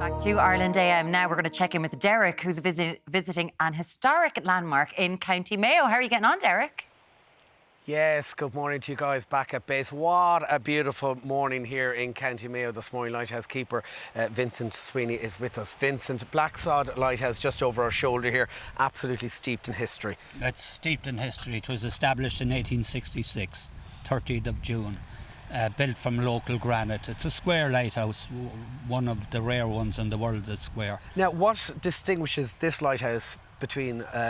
back to Ireland AM. Now we're going to check in with Derek, who's visiting an historic landmark in County Mayo. How are you getting on, Derek? Yes, good morning to you guys back at base. What a beautiful morning here in County Mayo this morning. Lighthouse keeper Vincent Sweeney is with us. Vincent, Blacksod Lighthouse just over our shoulder here, absolutely steeped in history. It's steeped in history. It was established in 1866, 30th of June. Built from local granite. It's a square lighthouse, one of the rare ones in the world that's square. Now, what distinguishes this lighthouse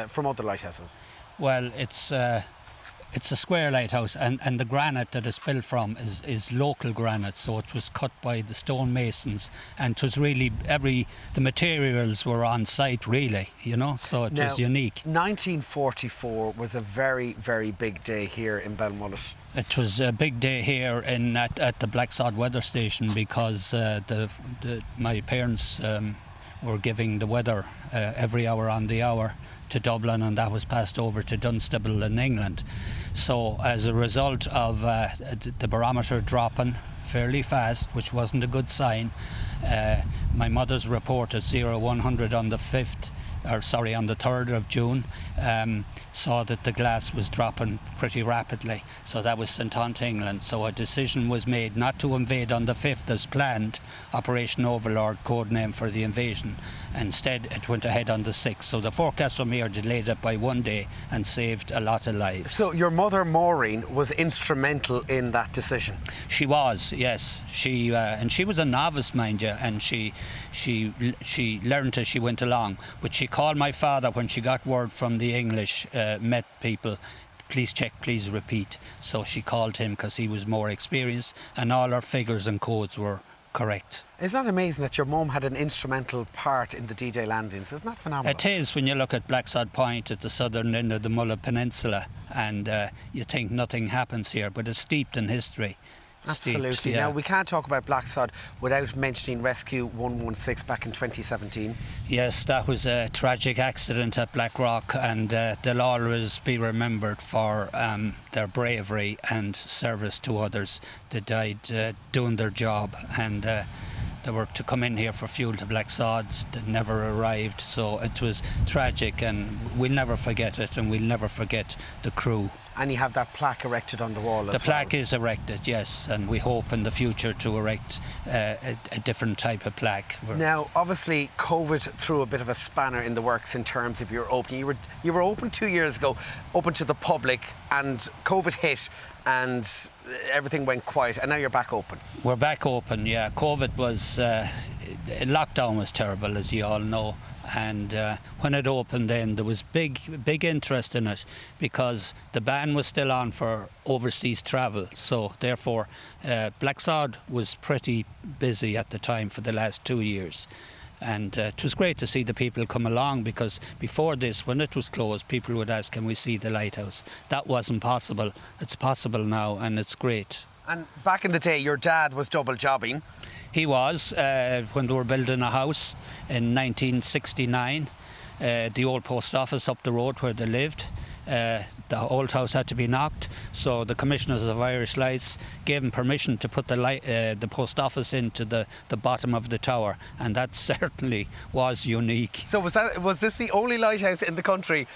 from other lighthouses? Well, it's a square lighthouse, and the granite that it's built from is local granite, so it was cut by the stonemasons, and it was really the materials were on site, really, you know, so it was unique. 1944 was a very, very big day here in Belmullet. It was a big day here at the Blacksod weather station because my parents were giving the weather every hour on the hour to Dublin, and that was passed over to Dunstable in England. So as a result of the barometer dropping fairly fast, which wasn't a good sign, my mother's report at 0100 on the 3rd of June saw that the glass was dropping pretty rapidly, so that was sent on to England. So a decision was made not to invade on the 5th as planned, Operation Overlord, code name for the invasion. Instead it went ahead on the 6th, so the forecast from here delayed it by one day and saved a lot of lives. So your mother Maureen was instrumental in that decision? She was, yes. And she was a novice, mind you, and she learned as she went along, but she called my father when she got word from the English Met people, please check, please repeat. So she called him because he was more experienced, and all our figures and codes were correct. Isn't that amazing that your mum had an instrumental part in the D-Day landings? Isn't that phenomenal? It is, when you look at Blacksod Point at the southern end of the Mulla Peninsula, and you think nothing happens here, but it's steeped in history. Absolutely. Steeped, yeah. Now, we can't talk about Blacksod without mentioning Rescue 116 back in 2017. Yes, that was a tragic accident at Blackrock, and they'll always be remembered for their bravery and service to others. They died doing their job, and they were to come in here for fuel to Blacksod. They never arrived, so it was tragic, and we'll never forget it, and we'll never forget the crew. And you have that plaque erected on the wall as well. The plaque is erected, yes, and we hope in the future to erect a different type of plaque. Now, obviously, COVID threw a bit of a spanner in the works in terms of your opening. You were open 2 years ago, open to the public, and COVID hit and everything went quiet, and now you're back open. We're back open, yeah. COVID was... lockdown was terrible, as you all know, and when it opened then there was big interest in it because the ban was still on for overseas travel, so therefore Blacksod was pretty busy at the time for the last 2 years. And it was great to see the people come along, because before this, when it was closed, people would ask, can we see the lighthouse? That wasn't possible. It's possible now, and it's great. And back in the day, your dad was double jobbing. He was, when they were building a house in 1969, the old post office up the road where they lived. The old house had to be knocked, so the Commissioners of Irish Lights gave him permission to put the post office into the bottom of the tower, and that certainly was unique. So was this the only lighthouse in the country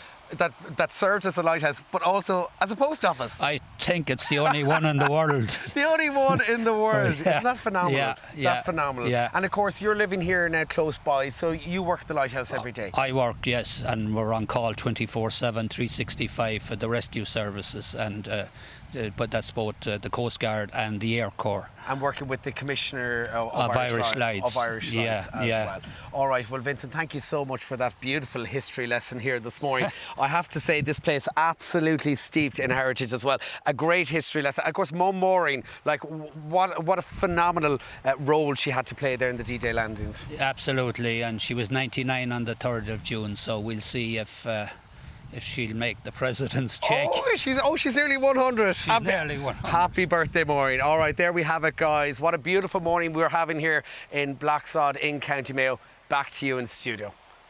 that served as a lighthouse, but also as a post office? I think it's the only one in the world. The only one in the world. Yeah. Isn't that phenomenal? Yeah. That's phenomenal. Yeah. And of course, you're living here now close by, so you work the lighthouse every day. I work, yes, and we're on call 24/7, 365 for the rescue services, and but that's both the Coast Guard and the Air Corps. And working with the Commissioner of Irish Lights. Of Irish Lights as well. All right, well, Vincent, thank you so much for that beautiful history lesson here this morning. I have to say, this place absolutely steeped in heritage as well. A great history lesson. Of course, Mum Maureen, like, what a phenomenal role she had to play there in the D-Day landings. Absolutely, and she was 99 on the 3rd of June, so we'll see if she'll make the president's check. Oh, she's nearly 100. She's nearly 100. Happy birthday, Maureen. All right, there we have it, guys. What a beautiful morning we're having here in Blacksod in County Mayo. Back to you in the studio.